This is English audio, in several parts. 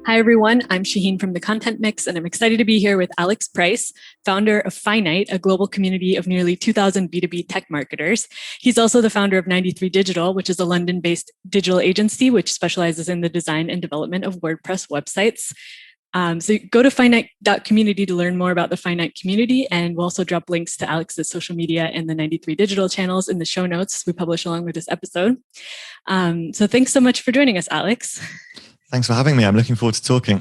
Hi, everyone. I'm Shaheen from The Content Mix, and I'm excited to be here with Alex Price, founder of Finite, a global community of nearly 2,000 B2B tech marketers. He's also the founder of 93 Digital, which is a London-based digital agency which specializes in the design and development of WordPress websites. So go to finite.community to learn more about the Finite community, and we'll also drop links to Alex's social media and the 93 Digital channels in the show notes we publish along with this episode. So thanks so much for joining us, Alex. Thanks for having me. I'm looking forward to talking.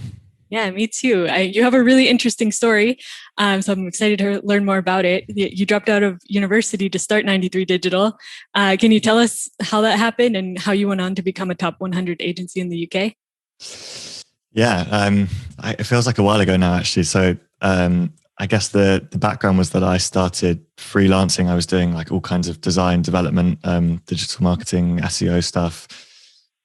Yeah, me too. You have a really interesting story, so I'm excited to learn more about it. You dropped out of university to start 93 Digital. Can you tell us how that happened and how you went on to become a top 100 agency in the UK? Yeah, it feels like a while ago now, actually. So I guess the background was that I started freelancing. I was doing like all kinds of design, development, digital marketing, SEO stuff,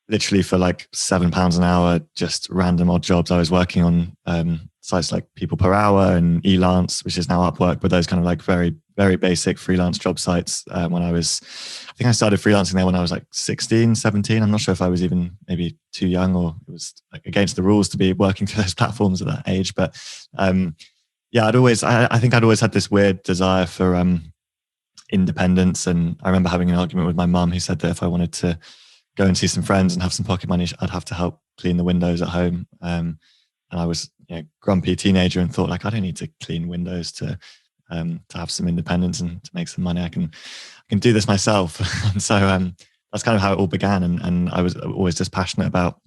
literally for like £7 an hour, just random odd jobs. I was working on sites like People Per Hour and Elance, which is now Upwork, but those kind of like very, very basic freelance job sites. I think I started freelancing there when I was like 16, 17. I'm not sure if I was even maybe too young or it was like against the rules to be working through those platforms at that age. But yeah, I think I'd always had this weird desire for independence. And I remember having an argument with my mum who said that if I wanted to go and see some friends and have some pocket money, I'd have to help clean the windows at home. And I was grumpy teenager and thought like, I don't need to clean windows to have some independence and to make some money. I can do this myself. And so that's kind of how it all began. And I was always just passionate about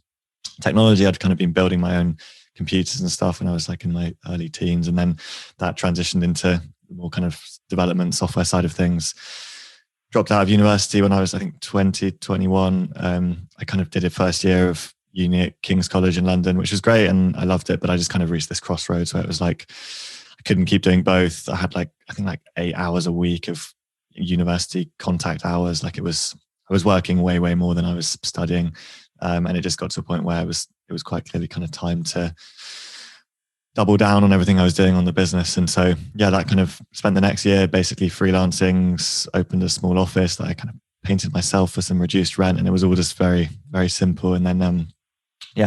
technology. I'd kind of been building my own computers and stuff when I was like in my early teens. And then that transitioned into the more kind of development software side of things. Dropped out of university when I was, I think, 20, 21. I kind of did a first year of uni at King's College in London, which was great. And I loved it. But I just kind of reached this crossroads where it was like, I couldn't keep doing both. I had like, I think like 8 hours a week of university contact hours. Like I was working way, way more than I was studying. And it just got to a point where it was quite clearly kind of time to double down on everything I was doing on the business. And so, yeah, that kind of spent the next year basically freelancing, opened a small office that I kind of painted myself for some reduced rent. And it was all just very, very simple. And then,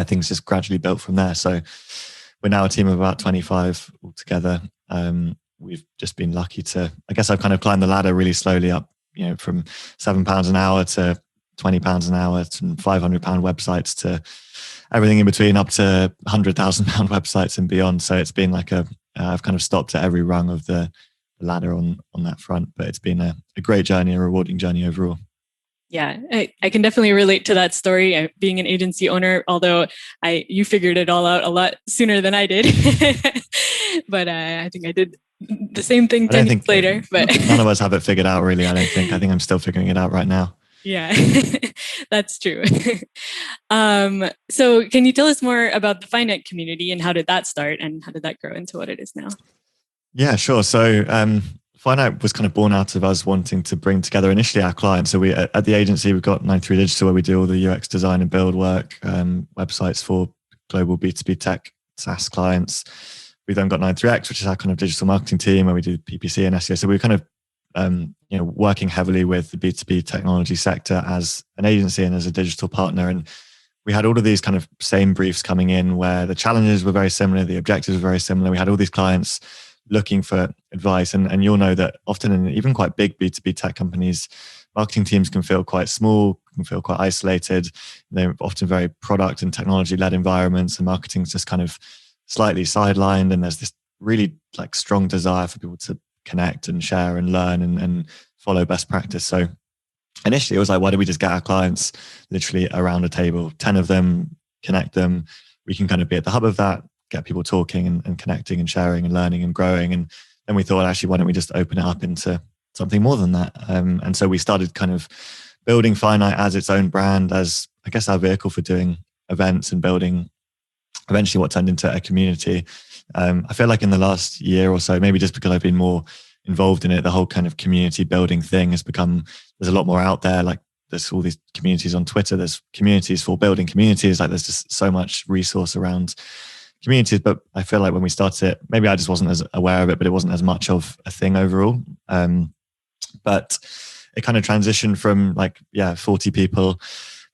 things just gradually built from there. So we're now a team of about 25 altogether. We've just been lucky to, I guess I've kind of climbed the ladder really slowly up, from £7 an hour to £20 an hour to £500 websites to everything in between up to £100,000 websites and beyond. So it's been like I've kind of stopped at every rung of the ladder on that front, but it's been a great journey, a rewarding journey overall. Yeah, I can definitely relate to that story. Being an agency owner, although you figured it all out a lot sooner than I did. But I think I did the same thing 10 years later. But none of us have it figured out, really, I don't think. I think I'm still figuring it out right now. Yeah, that's true. So can you tell us more about the Finite community and how did that start and how did that grow into what it is now? Yeah, sure. So Finite was kind of born out of us wanting to bring together initially our clients. So we at the agency, we've got 93 Digital where we do all the UX design and build work, websites for global B2B tech SaaS clients. We've then got 93X, which is our kind of digital marketing team where we do PPC and SEO. So we're kind of working heavily with the B2B technology sector as an agency and as a digital partner. And we had all of these kind of same briefs coming in where the challenges were very similar, the objectives were very similar. We had all these clients looking for advice. And you'll know that often in even quite big B2B tech companies, marketing teams can feel quite small, can feel quite isolated. They're often very product and technology-led environments, and marketing's just kind of slightly sidelined. And there's this really like strong desire for people to connect and share and learn and follow best practice. So initially it was like, why don't we just get our clients literally around a table, 10 of them, connect them. We can kind of be at the hub of that, get people talking and connecting and sharing and learning and growing. And then we thought, actually, why don't we just open it up into something more than that? And so we started kind of building Finite as its own brand, as I guess our vehicle for doing events and building eventually what turned into a community. I feel like in the last year or so, maybe just because I've been more involved in it, the whole kind of community building thing has become, there's a lot more out there. Like there's all these communities on Twitter, there's communities for building communities. Like there's just so much resource around communities. But I feel like when we started it, maybe I just wasn't as aware of it, but it wasn't as much of a thing overall. But it kind of transitioned from 40 people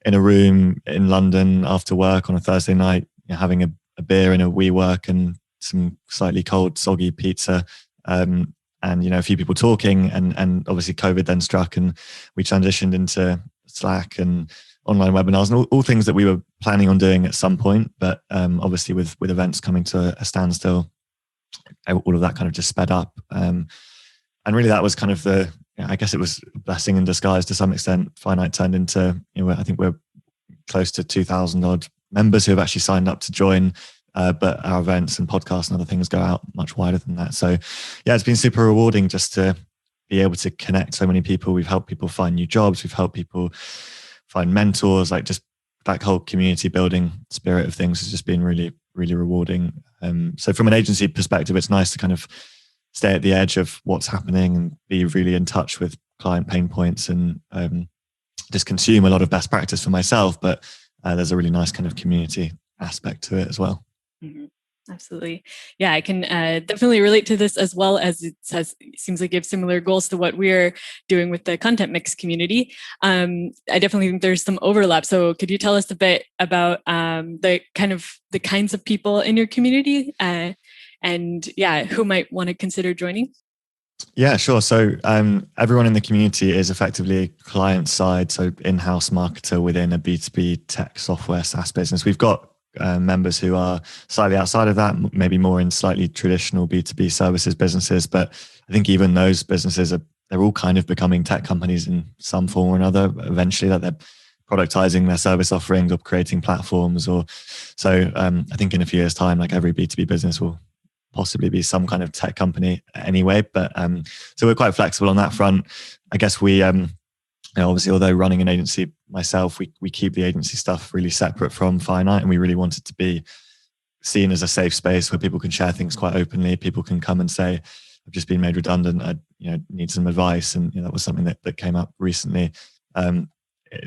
in a room in London after work on a Thursday night, having a beer in a WeWork and some slightly cold, soggy pizza. And, a few people talking, and obviously COVID then struck, and we transitioned into Slack and online webinars and all things that we were planning on doing at some point. But obviously with events coming to a standstill, all of that kind of just sped up. And really that was kind of I guess it was a blessing in disguise to some extent. Finite turned into, I think we're close to 2,000 odd members who have actually signed up to join. But our events and podcasts and other things go out much wider than that. So yeah, it's been super rewarding just to be able to connect so many people. We've helped people find new jobs. We've helped people find mentors. Like just that whole community building spirit of things has just been really, really rewarding. So from an agency perspective, it's nice to kind of stay at the edge of what's happening and be really in touch with client pain points and just consume a lot of best practice for myself. But there's a really nice kind of community aspect to it as well. Mm-hmm. Absolutely. Yeah, I can definitely relate to this, as well as it seems like you have similar goals to what we're doing with the Content Mix community. I definitely think there's some overlap. So could you tell us a bit about the kinds of people in your community and who might want to consider joining? Yeah, sure. So everyone in the community is effectively client side, so in-house marketer within a B2B tech software SaaS business. We've got members who are slightly outside of that, maybe more in slightly traditional B2B services businesses. But I think even those businesses they're all kind of becoming tech companies in some form or another eventually, that they're productizing their service offerings or creating platforms. Or so I think in a few years' time, like every B2B business will possibly be some kind of tech company anyway. But so we're quite flexible on that front. I guess we obviously, although running an agency myself, we keep the agency stuff really separate from Finite, and we really want it to be seen as a safe space where people can share things quite openly. People can come and say, I've just been made redundant, I need some advice. And that was something that came up recently.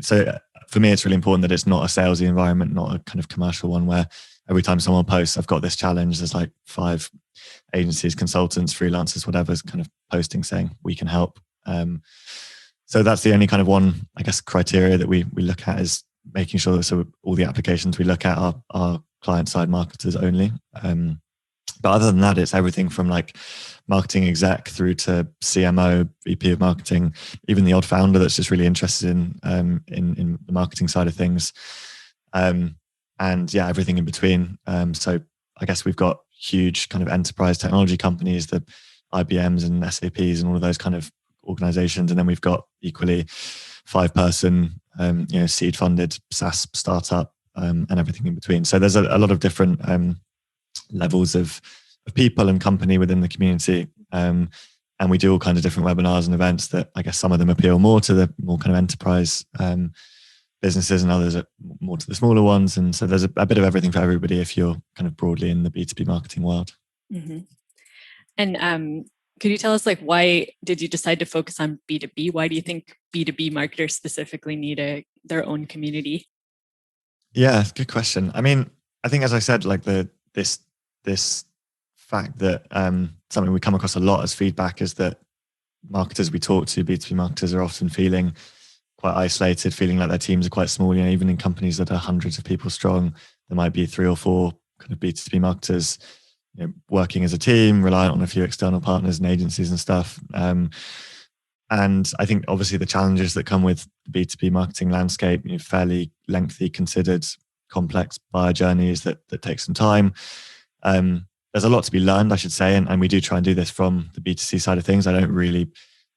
So for me, it's really important that it's not a salesy environment, not a kind of commercial one where every time someone posts, I've got this challenge, there's like 5 agencies, consultants, freelancers, whatever's kind of posting saying we can help. So that's the only kind of one, I guess, criteria that we look at, is making sure that so all the applications we look at are client side marketers only. But other than that, it's everything from like marketing exec through to CMO, VP of marketing, even the odd founder that's just really interested in the marketing side of things. And yeah, everything in between. So I guess we've got huge kind of enterprise technology companies, the IBMs and SAPs and all of those kind of organizations. And then we've got equally 5-person, seed funded SaaS startup and everything in between. So there's a lot of different levels of people and company within the community. And we do all kinds of different webinars and events that I guess some of them appeal more to the more kind of enterprise businesses, and others are more to the smaller ones. And so there's a bit of everything for everybody if you're kind of broadly in the B2B marketing world. Mm-hmm. And could you tell us, like, why did you decide to focus on B2B? Why do you think B2B marketers specifically need their own community? Yeah, good question. I mean, I think, as I said, like this fact that something we come across a lot as feedback is that marketers we talk to, B2B marketers, are often feeling quite isolated, feeling like their teams are quite small. Even in companies that are hundreds of people strong, there might be 3 or 4 kind of B2B marketers working as a team, reliant on a few external partners and agencies and stuff. And I think obviously the challenges that come with the B2B marketing landscape, fairly lengthy, considered, complex buyer journeys that take some time. There's a lot to be learned, I should say, and we do try and do this from the B2C side of things. I don't really,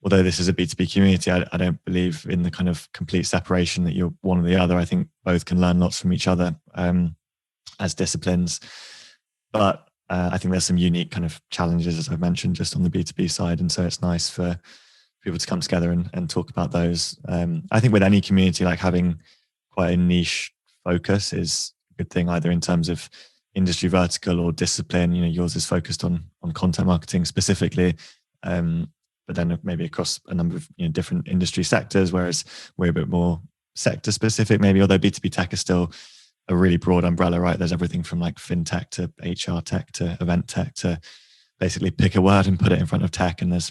although this is a B2B community, I don't believe in the kind of complete separation that you're one or the other. I think both can learn lots from each other as disciplines. But I think there's some unique kind of challenges, as I've mentioned, just on the B2B side. And so it's nice for people to come together and talk about those. I think with any community, like having quite a niche focus is a good thing, either in terms of industry vertical or discipline. Yours is focused on content marketing specifically, but then maybe across a number of different industry sectors, whereas we're a bit more sector specific, maybe, although B2B tech is still a really broad umbrella, right? There's everything from like fintech to HR tech to event tech to basically pick a word and put it in front of tech, and there's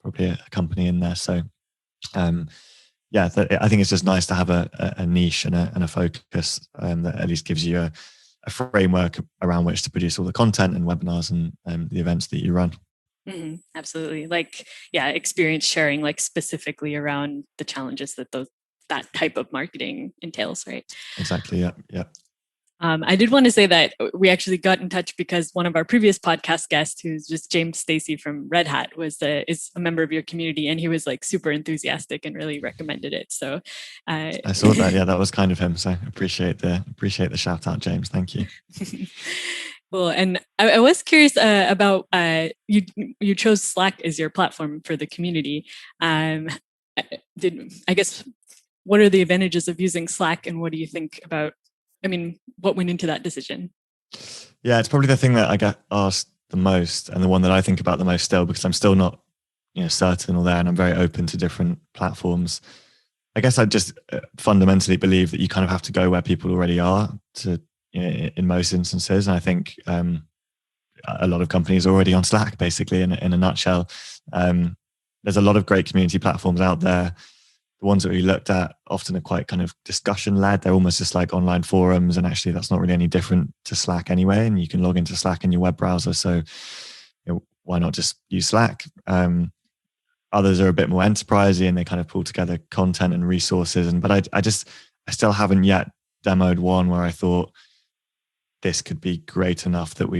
probably a company in there. So I think it's just nice to have a niche and a focus that at least gives you a a framework around which to produce all the content and webinars and the events that you run. Mm-hmm, absolutely. Like, yeah, experience sharing, like specifically around the challenges that that type of marketing entails, right? Exactly. Yeah. I did want to say that we actually got in touch because one of our previous podcast guests, who's just James Stacy from Red Hat, is a member of your community, and he was like super enthusiastic and really recommended it. So I saw that. Yeah, that was kind of him. So appreciate the shout out, James. Thank you. Cool. And I was curious about you chose Slack as your platform for the community. I guess, what are the advantages of using Slack, and what do you think about? I mean, what went into that decision? Yeah, it's probably the thing that I get asked the most, and the one that I think about the most still, because I'm still not, certain or there, and I'm very open to different platforms. I guess I just fundamentally believe that you kind of have to go where people already are to, in most instances. And I think a lot of companies are already on Slack, basically, in a nutshell. There's a lot of great community platforms out there. The ones that we looked at often are quite kind of discussion led. They're almost just like online forums. And actually that's not really any different to Slack anyway. And you can log into Slack in your web browser. So why not just use Slack? Others are a bit more enterprisey and they kind of pull together content and resources. But I still haven't yet demoed one where I thought this could be great enough that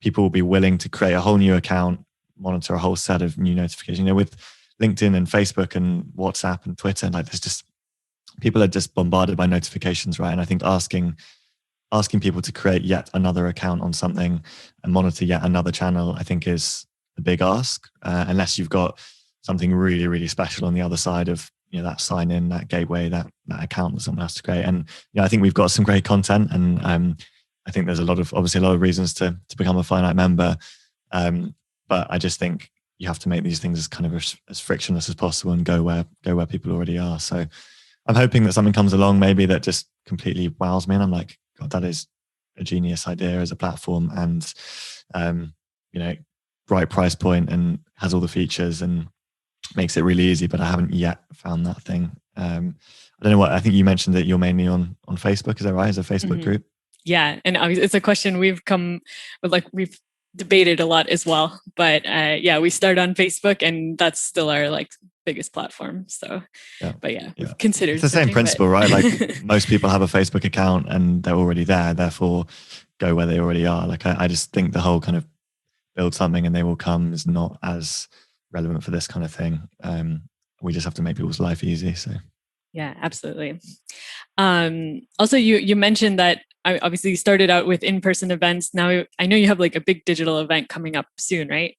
people will be willing to create a whole new account, monitor a whole set of new notifications. With LinkedIn and Facebook and WhatsApp and Twitter, like people are just bombarded by notifications, right? And I think asking people to create yet another account on something and monitor yet another channel, I think is a big ask, unless you've got something really, really special on the other side of that sign in, that gateway, that account that someone has to create. And I think we've got some great content, and I think there's obviously a lot of reasons to become a Finite member, but I just think you have to make these things as kind of as frictionless as possible and go where people already are. So I'm hoping that something comes along maybe that just completely wows me, and I'm like, God, that is a genius idea as a platform, and right price point and has all the features and makes it really easy. But I haven't yet found that thing. I don't know I think you mentioned that you're mainly on Facebook. Is that right? As a Facebook group? Yeah, and it's a question we've come with, we've debated a lot as well. But we start on Facebook, and that's still our biggest platform. So, we've considered. It's the same principle, right? Like most people have a Facebook account and they're already there. Therefore, go where they already are. I just think the whole kind of build something and they will come is not as relevant for this kind of thing. We just have to make people's life easy. So. Yeah, absolutely. Also, you mentioned that obviously you started out with in-person events. Now I know you have a big digital event coming up soon, right?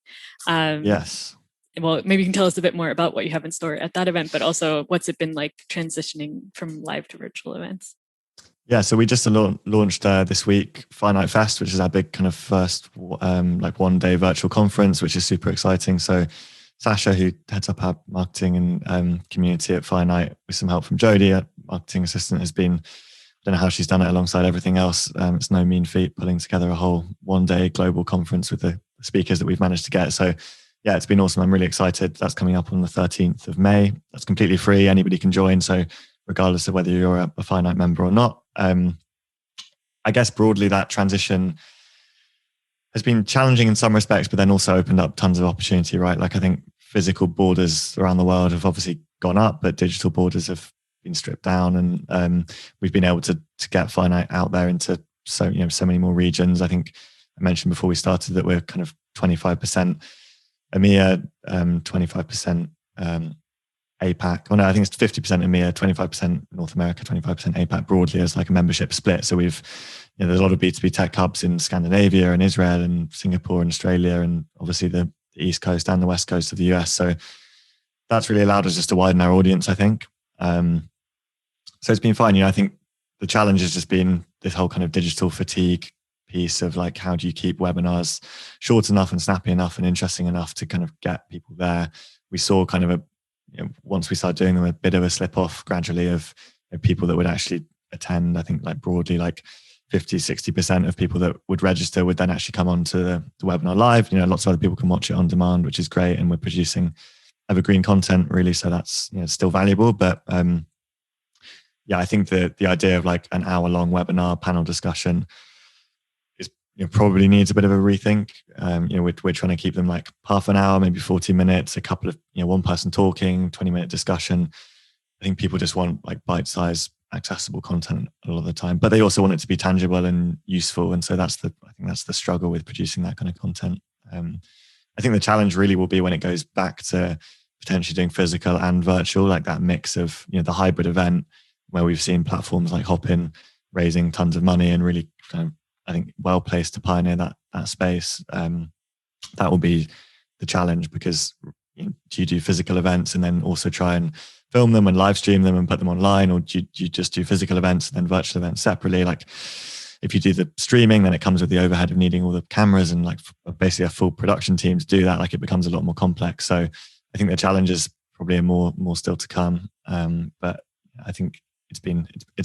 Yes. Well, maybe you can tell us a bit more about what you have in store at that event, but also what's it been like transitioning from live to virtual events? Yeah, so we just launched this week Finite Fest, which is our big kind of first one-day virtual conference, which is super exciting. So Sasha, who heads up our marketing and community at Finite, with some help from Jodie, our marketing assistant, I don't know how she's done it alongside everything else. It's no mean feat pulling together a whole one-day global conference with the speakers that we've managed to get. So yeah, it's been awesome. I'm really excited. That's coming up on the 13th of May. That's completely free. Anybody can join. So regardless of whether you're a Finite member or not. I guess broadly that transition has been challenging in some respects, but then also opened up tons of opportunity, right? I think physical borders around the world have obviously gone up, but digital borders have been stripped down, and we've been able to get Finite out there into so many more regions. I think I mentioned before we started that we're kind of 25% EMEA, 25% APAC. Oh no, I think it's 50% EMEA, 25% North America, 25% APAC broadly as a membership split. So we've, there's a lot of B2B tech hubs in Scandinavia and Israel and Singapore and Australia, and obviously the East Coast and the West Coast of the US. So that's really allowed us just to widen our audience, I think. So it's been fine. I think the challenge has just been this whole kind of digital fatigue piece of how do you keep webinars short enough and snappy enough and interesting enough to kind of get people there. We saw kind of once we started doing them, a bit of a slip off gradually of people that would actually attend. I think broadly 50-60% of people that would register would then actually come on to the webinar live. Lots of other people can watch it on demand, which is great, and we're producing evergreen content really, so that's still valuable. But yeah, I think the idea of like an hour-long webinar panel discussion is, probably needs a bit of a rethink. We're trying to keep them like half an hour, maybe 40 minutes, a couple of, one person talking, 20-minute discussion. I think people just want like bite-sized, accessible content a lot of the time, but they also want it to be tangible and useful. And so I think that's the struggle with producing that kind of content. I think the challenge really will be when it goes back to potentially doing physical and virtual, like that mix of, the hybrid event where we've seen platforms like Hopin raising tons of money and really kind of, I think, well placed to pioneer that space. That will be the challenge, because do you do physical events and then also try and film them and live stream them and put them online, or do you just do physical events and then virtual events separately? Like, if you do the streaming, then it comes with the overhead of needing all the cameras and like basically a full production team to do that. Like, it becomes a lot more complex. So I think the challenge is probably more still to come. But I think it's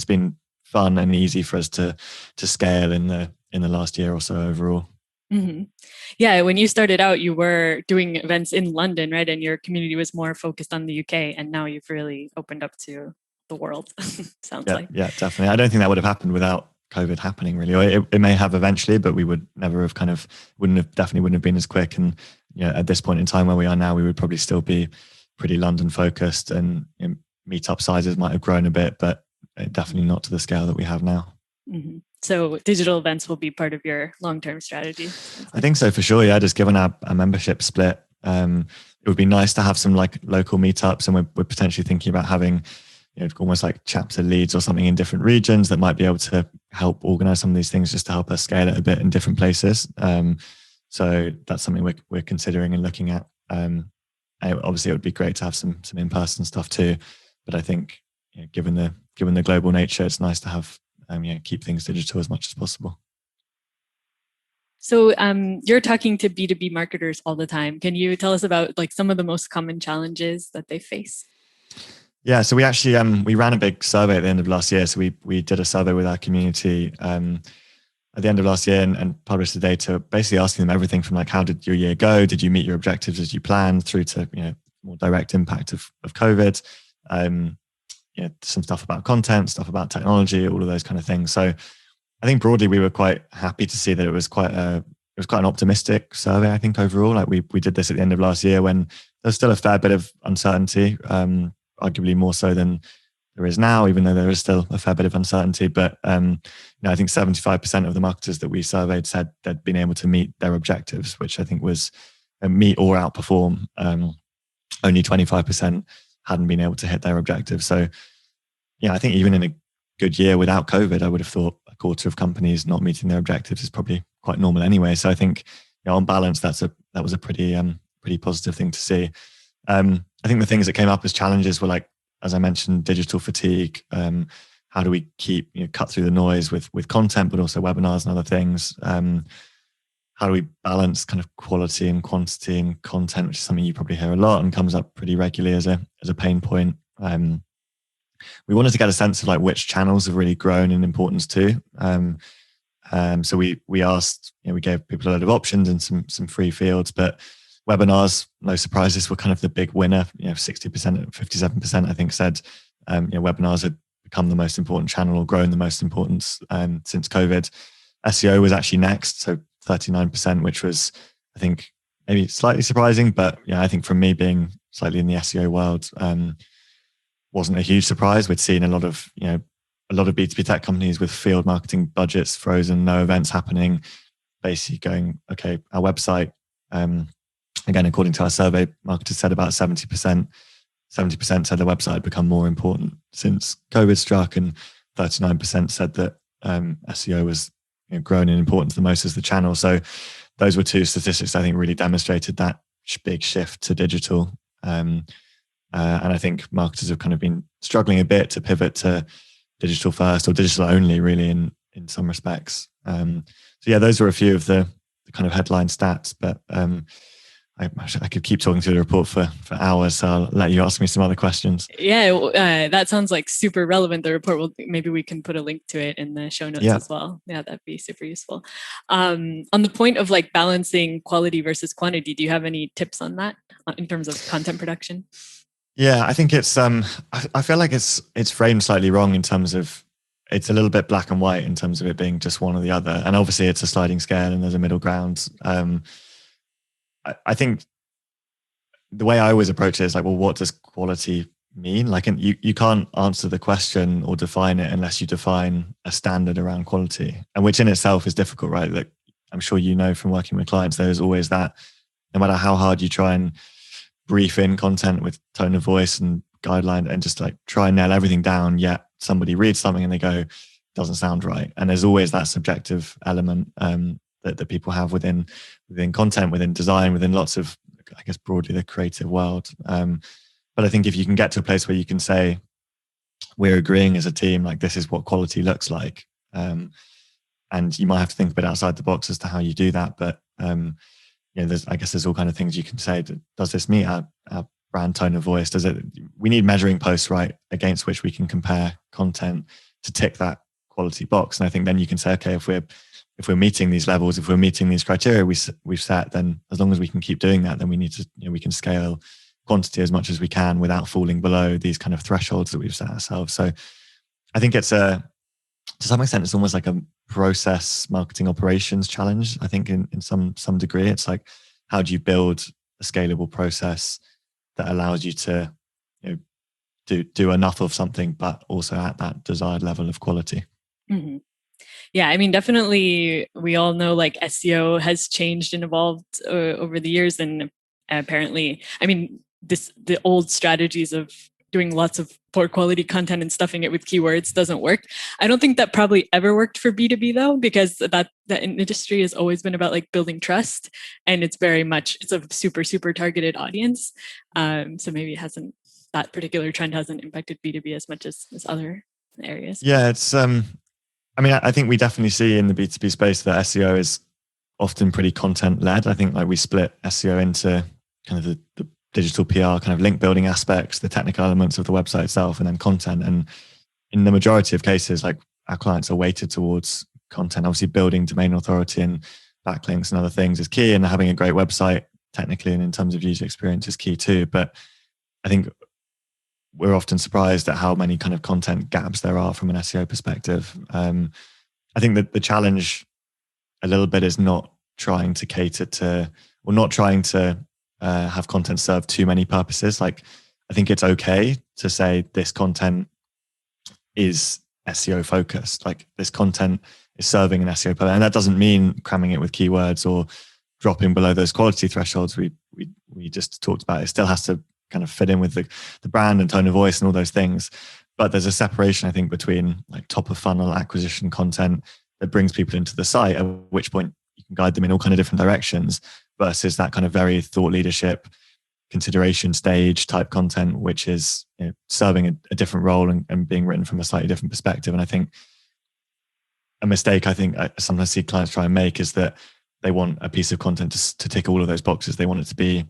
been fun and easy for us to scale in the last year or so overall. Mm-hmm. Yeah, when you started out, you were doing events in London, right? And your community was more focused on the UK, and now you've really opened up to the world. Sounds like. Yeah, definitely. I don't think that would have happened without COVID happening, really. It may have eventually, but we would never have definitely wouldn't have been as quick. And at this point in time where we are now, we would probably still be pretty London focused, and meetup sizes might have grown a bit, but definitely not to the scale that we have now. Mm-hmm. So digital events will be part of your long-term strategy? I think so, for sure. Yeah, just given our membership split, it would be nice to have some like local meetups, and we're potentially thinking about having almost like chapter leads or something in different regions that might be able to help organize some of these things, just to help us scale it a bit in different places. So that's something we're considering and looking at. Obviously, it would be great to have some in-person stuff too, but I think given the global nature, it's nice to have keep things digital as much as possible. So you're talking to B2B marketers all the time. Can you tell us about like some of the most common challenges that they face? Yeah, so we actually we ran a big survey at the end of last year. So we did a survey with our community at the end of last year and published the data, basically asking them everything from like, how did your year go? Did you meet your objectives as you planned? Through to more direct impact of COVID. Some stuff about content, stuff about technology, all of those kind of things. So I think broadly we were quite happy to see that it was quite an optimistic survey. I think overall, like we did this at the end of last year when there's still a fair bit of uncertainty, arguably more so than there is now, even though there is still a fair bit of uncertainty. But I think 75% of the marketers that we surveyed said they'd been able to meet their objectives, which I think was meet or outperform. Only 25% hadn't been able to hit their objectives. So I think even in a good year without COVID, I would have thought a quarter of companies not meeting their objectives is probably quite normal anyway. So I think on balance, that was a pretty positive thing to see. I think the things that came up as challenges were, like, as I mentioned, digital fatigue. How do we keep cut through the noise with content, but also webinars and other things? How do we balance kind of quality and quantity in content, which is something you probably hear a lot and comes up pretty regularly as a pain point. We wanted to get a sense of like which channels have really grown in importance too. So we asked, we gave people a lot of options and some free fields, but webinars, no surprises, were kind of the big winner. 60%, 57%, I think, said webinars had become the most important channel or grown the most importance since COVID. SEO was actually next, so 39%, which was, I think, maybe slightly surprising, but I think from me being slightly in the SEO world, wasn't a huge surprise. We'd seen a lot of B2B tech companies with field marketing budgets frozen, no events happening, basically going, okay, our website, again, according to our survey, marketers said about 70% said the website had become more important since COVID struck, and 39% said that SEO was grown in importance the most as the channel. So those were two statistics I think really demonstrated that big shift to digital. And I think marketers have kind of been struggling a bit to pivot to digital first or digital only, really, in some respects. So those were a few of the kind of headline stats, but I could keep talking through the report for hours, so I'll let you ask me some other questions. Yeah, that sounds like super relevant, the report. Maybe we can put a link to it in the show notes as well. Yeah, that'd be super useful. On the point of like balancing quality versus quantity, do you have any tips on that in terms of content production? Yeah, I think it's I feel like it's framed slightly wrong in terms of it's a little bit black and white in terms of it being just one or the other. And obviously it's a sliding scale and there's a middle ground. I think the way I always approach it is like, well, what does quality mean? Like, and you can't answer the question or define it unless you define a standard around quality, and which in itself is difficult, right? Like I'm sure you know from working with clients, there's always that, no matter how hard you try and brief in content with tone of voice and guideline and just like try and nail everything down, yet somebody reads something and they go, doesn't sound right. And there's always that subjective element that people have within content, within design, within lots of, I guess, broadly the creative world. But I think if you can get to a place where you can say, we're agreeing as a team, like this is what quality looks like. And you might have to think a bit outside the box as to how you do that. But I guess there's all kind of things you can say. Does this meet our brand tone of voice? We need measuring posts, right, against which we can compare content to tick that quality box. And I think then you can say, okay, if we're meeting these levels, if we're meeting these criteria we've set, then as long as we can keep doing that, then we need to, we can scale quantity as much as we can without falling below these kind of thresholds that we've set ourselves. So I think it's to some extent, it's almost like a process marketing operations challenge. I think in some degree, it's like, how do you build a scalable process that allows you to do enough of something, but also at that desired level of quality? Mm-hmm. Yeah, I mean, definitely, we all know like SEO has changed and evolved over the years, and apparently, I mean, the old strategies of doing lots of poor quality content and stuffing it with keywords doesn't work. I don't think that probably ever worked for B2B though, because that industry has always been about like building trust, and it's a super targeted audience. So maybe that particular trend hasn't impacted B2B as much as other areas. Yeah, it's I think we definitely see in the B2B space that SEO is often pretty content led. I think like we split SEO into kind of the digital PR kind of link building aspects, the technical elements of the website itself, and then content. And in the majority of cases, like our clients are weighted towards content. Obviously building domain authority and backlinks and other things is key, and having a great website technically and in terms of user experience is key too. But I think we're often surprised at how many kind of content gaps there are from an SEO perspective. I think that the challenge a little bit is not trying to cater to, or not trying to have content serve too many purposes. Like, I think it's okay to say this content is SEO focused. Like this content is serving an SEO purpose, and that doesn't mean cramming it with keywords or dropping below those quality thresholds we just talked about. It still has to kind of fit in with the brand and tone of voice and all those things. But there's a separation, I think, between like top of funnel acquisition content that brings people into the site, at which point you can guide them in all kind of different directions, versus that kind of very thought leadership, consideration stage type content, which is serving a different role and being written from a slightly different perspective. And I think a mistake I sometimes see clients try and make is that they want a piece of content to tick all of those boxes. They want it to be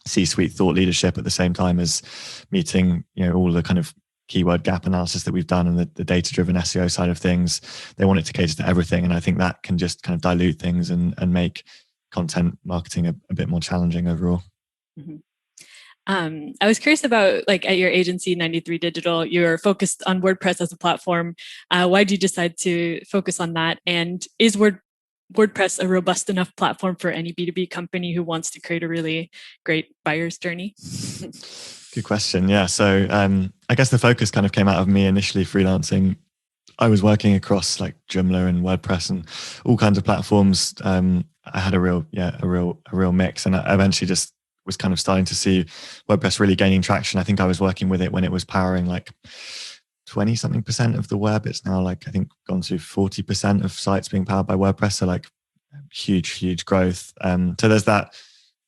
C-suite thought leadership at the same time as meeting all the kind of keyword gap analysis that we've done and the data-driven SEO side of things. They want it to cater to everything, and I think that can just kind of dilute things and make content marketing a bit more challenging overall. Mm-hmm. I was curious about, like, at your agency 93 Digital, you're focused on WordPress as a platform. Why did you decide to focus on that? And is WordPress a robust enough platform for any B2B company who wants to create a really great buyer's journey? Good question. Yeah. So I guess the focus kind of came out of me initially freelancing. I was working across like Joomla and WordPress and all kinds of platforms. I had a real mix, and I eventually just was kind of starting to see WordPress really gaining traction. I think I was working with it when it was powering like 20 something percent of the web. It's now like, I think, gone to 40% of sites being powered by WordPress. So like huge growth. So there's that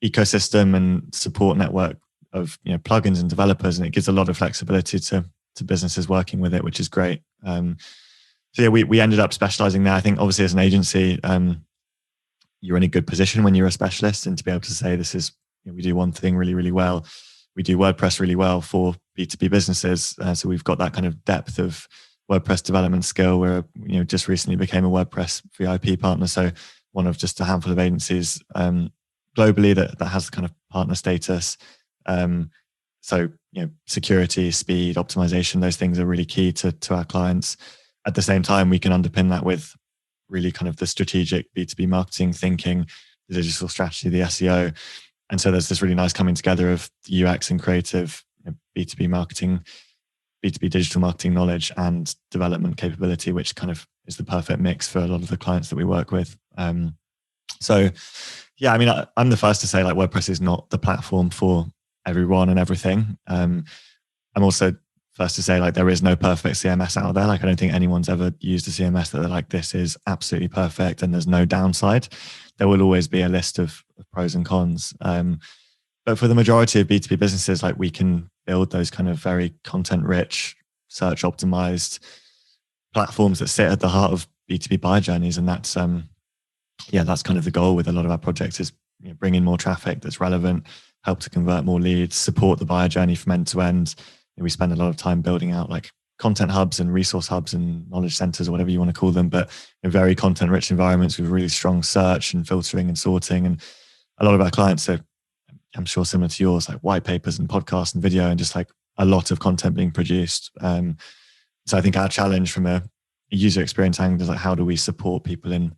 ecosystem and support network of plugins and developers, and it gives a lot of flexibility to businesses working with it, which is great. So yeah, we ended up specializing there. I think obviously as an agency, you're in a good position when you're a specialist, and to be able to say this is, we do one thing really well. We do WordPress really well for B2B businesses. So we've got that kind of depth of WordPress development skill. We're just recently became a WordPress VIP partner. So one of just a handful of agencies globally that has the kind of partner status. So, security, speed, optimization, those things are really key to our clients. At the same time, we can underpin that with really kind of the strategic B2B marketing thinking, the digital strategy, the SEO. And so there's this really nice coming together of UX and creative, B2B marketing, B2B digital marketing knowledge and development capability, which kind of is the perfect mix for a lot of the clients that we work with. So yeah, I mean, I'm the first to say like WordPress is not the platform for everyone and everything. I'm also first to say like there is no perfect CMS out there. Like I don't think anyone's ever used a CMS that they're like, this is absolutely perfect and there's no downside. There will always be a list of pros and cons. But for the majority of B2B businesses, like we can build those kind of very content rich, search optimized platforms that sit at the heart of B2B buyer journeys. And that's, that's kind of the goal with a lot of our projects is bring in more traffic that's relevant, help to convert more leads, support the buyer journey from end to end. We spend a lot of time building out like content hubs and resource hubs and knowledge centers or whatever you want to call them, but in very content rich environments with really strong search and filtering and sorting. And a lot of our clients are, I'm sure similar to yours, like white papers and podcasts and video and just like a lot of content being produced. So I think our challenge from a user experience angle is like, how do we support people in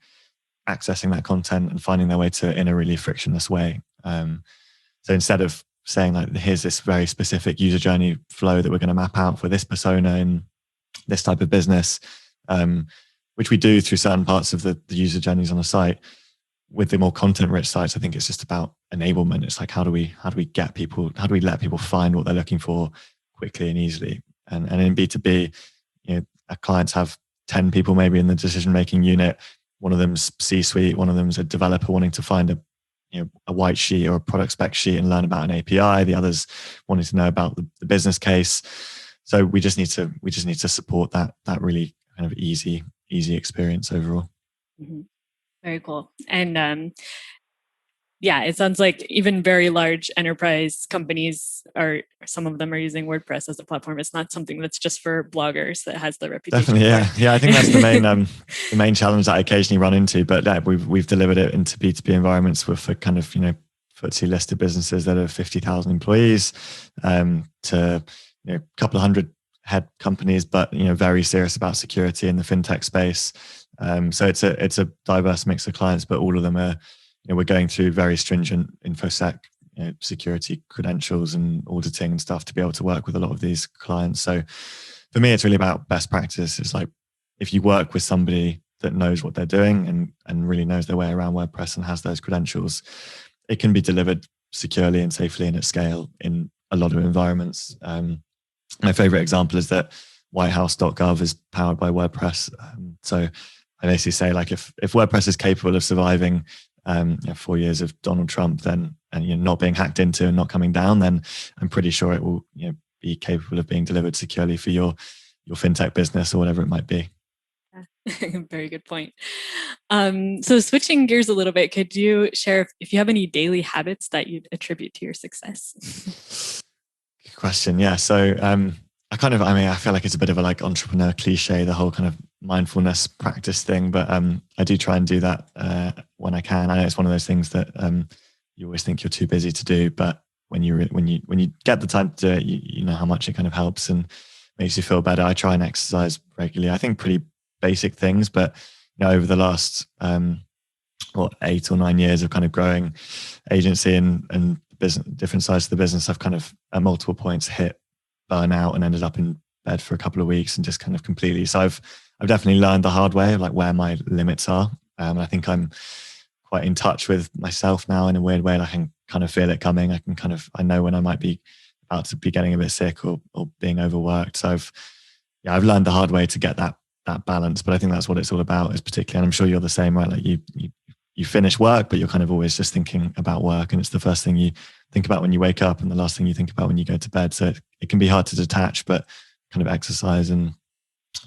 accessing that content and finding their way to it in a really frictionless way? So instead of saying like, here's this very specific user journey flow that we're going to map out for this persona in this type of business, which we do through certain parts of the user journeys on the site. With the more content rich sites, I think it's just about enablement. It's like, how do we let people find what they're looking for quickly and easily? And in B2B, our clients have 10 people maybe in the decision-making unit. One of them's C-suite, one of them's a developer wanting to find a white sheet or a product spec sheet and learn about an API. The others wanting to know about the business case. So we just need to support that really kind of easy experience overall. Mm-hmm. Very cool. And it sounds like even very large enterprise companies some of them are using WordPress as a platform. It's not something that's just for bloggers that has the reputation. Definitely, yeah. I think that's the main challenge that I occasionally run into. But yeah, we've delivered it into B2B environments for kind of FTSE listed businesses that have 50,000 employees, to a couple of hundred head companies, but very serious about security in the fintech space. So it's a diverse mix of clients, but all of them are. We're going through very stringent InfoSec security credentials and auditing and stuff to be able to work with a lot of these clients. So for me, it's really about best practice. It's like if you work with somebody that knows what they're doing and really knows their way around WordPress and has those credentials, it can be delivered securely and safely and at scale in a lot of environments. My favorite example is that whitehouse.gov is powered by WordPress. So I basically say like if WordPress is capable of surviving 4 years of Donald Trump, then and not being hacked into and not coming down, then I'm pretty sure it will be capable of being delivered securely for your fintech business or whatever it might be. Very good point. So switching gears a little bit, could you share if you have any daily habits that you'd attribute to your success? Good question. Yeah. So I feel like it's a bit of a like entrepreneur cliche, the whole kind of mindfulness practice thing, but I do try and do that when I can. I know it's one of those things that you always think you're too busy to do, but when you get the time to do it, you know how much it kind of helps and makes you feel better. I try and exercise regularly. I think pretty basic things, but over the last 8 or 9 years of kind of growing agency and business, different sides of the business, I've kind of at multiple points hit burnout and ended up in bed for a couple of weeks and just kind of completely. So I've definitely learned the hard way of like where my limits are. And I think I'm quite in touch with myself now in a weird way. Like I can kind of feel it coming. I know when I might be about to be getting a bit sick or being overworked. So I've learned the hard way to get that balance, but I think that's what it's all about is particularly, and I'm sure you're the same, right? Like you finish work, but you're kind of always just thinking about work. And it's the first thing you think about when you wake up and the last thing you think about when you go to bed. So it can be hard to detach, but kind of exercise and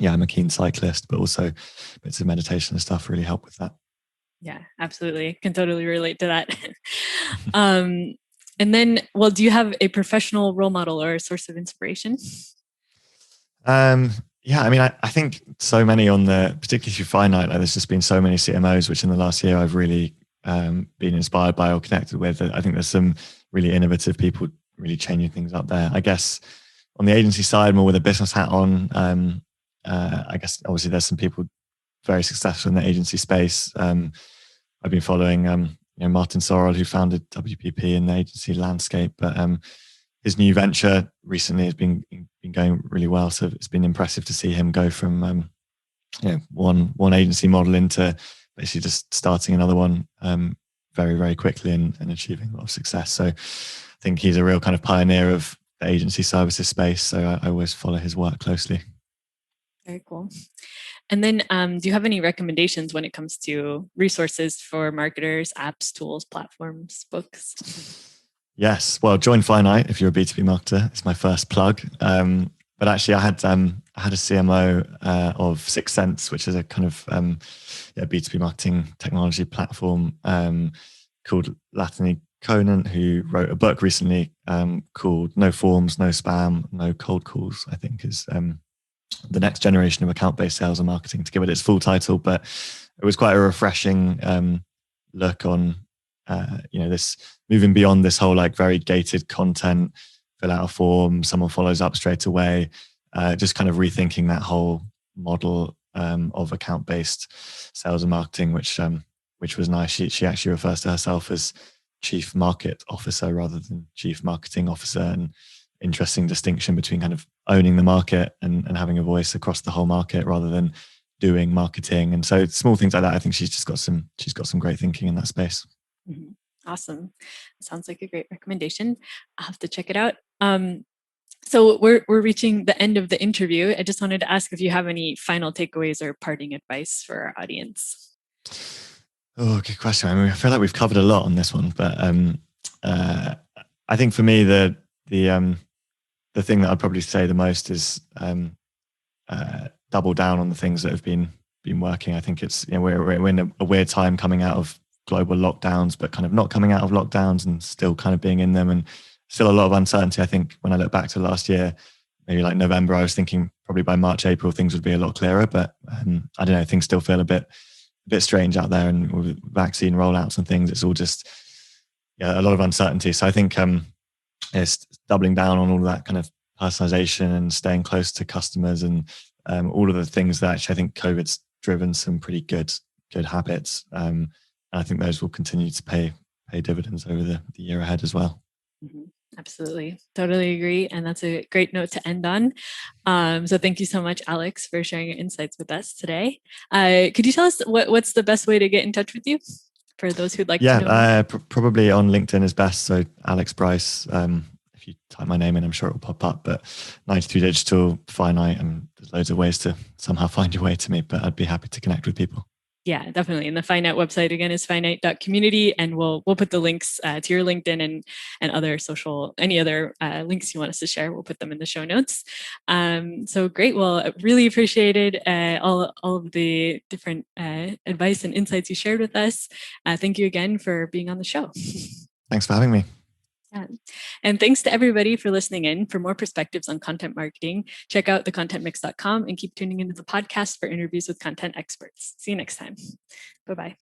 I'm a keen cyclist, but also bits of meditation and stuff really help with that. Yeah, absolutely. Can totally relate to that. And then, do you have a professional role model or a source of inspiration? I think so many particularly through Finite, like there's just been so many CMOs, which in the last year I've really been inspired by or connected with. I think there's some really innovative people really changing things up there. I guess on the agency side, more with a business hat on, I guess obviously there's some people very successful in the agency space. I've been following Martin Sorrell, who founded WPP in the agency landscape, but his new venture recently has been going really well. So it's been impressive to see him go from one agency model into basically just starting another one very, very quickly and achieving a lot of success. So I think he's a real kind of pioneer of the agency services space. So I always follow his work closely. Very cool. And then do you have any recommendations when it comes to resources for marketers, apps, tools, platforms, books? Yes. Well, join Finite if you're a B2B marketer. It's my first plug. But actually, I had a CMO of 6 Sense, which is a kind of B2B marketing technology platform called Latany Conant, who wrote a book recently called No Forms, No Spam, No Cold Calls, I think is the next generation of account-based sales and marketing, to give it its full title. But it was quite a refreshing look on this moving beyond this whole like very gated content, fill out a form, someone follows up straight away, just kind of rethinking that whole model of account-based sales and marketing, which was nice. She actually refers to herself as chief market officer rather than chief marketing officer, and interesting distinction between kind of owning the market and having a voice across the whole market rather than doing marketing. And so small things like that, I think she's got some great thinking in that space. Mm-hmm. Awesome. Sounds like a great recommendation. I'll have to check it out. So we're reaching the end of the interview. I just wanted to ask if you have any final takeaways or parting advice for our audience. Oh, good question. I mean, I feel like we've covered a lot on this one, but I think for me the thing that I'd probably say the most is double down on the things that have been working. I think it's we're in a weird time coming out of global lockdowns, but kind of not coming out of lockdowns and still kind of being in them, and still a lot of uncertainty. I think when I look back to last year, maybe like November, I was thinking probably by March, April, things would be a lot clearer, but I don't know, things still feel a bit strange out there, and with vaccine rollouts and things, it's all just a lot of uncertainty. So I think it's doubling down on all of that kind of personalization and staying close to customers and all of the things that actually I think COVID's driven some pretty good habits. And I think those will continue to pay dividends over the year ahead as well. Mm-hmm. Absolutely. Totally agree. And that's a great note to end on. So thank you so much, Alex, for sharing your insights with us today. Could you tell us what's the best way to get in touch with you for those who'd like to know? Probably on LinkedIn is best. So Alex Bryce, if you type my name in, I'm sure it will pop up, but 93 Digital, Finite, and there's loads of ways to somehow find your way to me, but I'd be happy to connect with people. Yeah, definitely. And the Finite website again is finite.community, and we'll put the links to your LinkedIn and other any other links you want us to share. We'll put them in the show notes. So great. Well, I really appreciated all of the different advice and insights you shared with us. Thank you again for being on the show. Thanks for having me. Yeah. And thanks to everybody for listening in. For more perspectives on content marketing, check out thecontentmix.com and keep tuning into the podcast for interviews with content experts. See you next time. Bye-bye.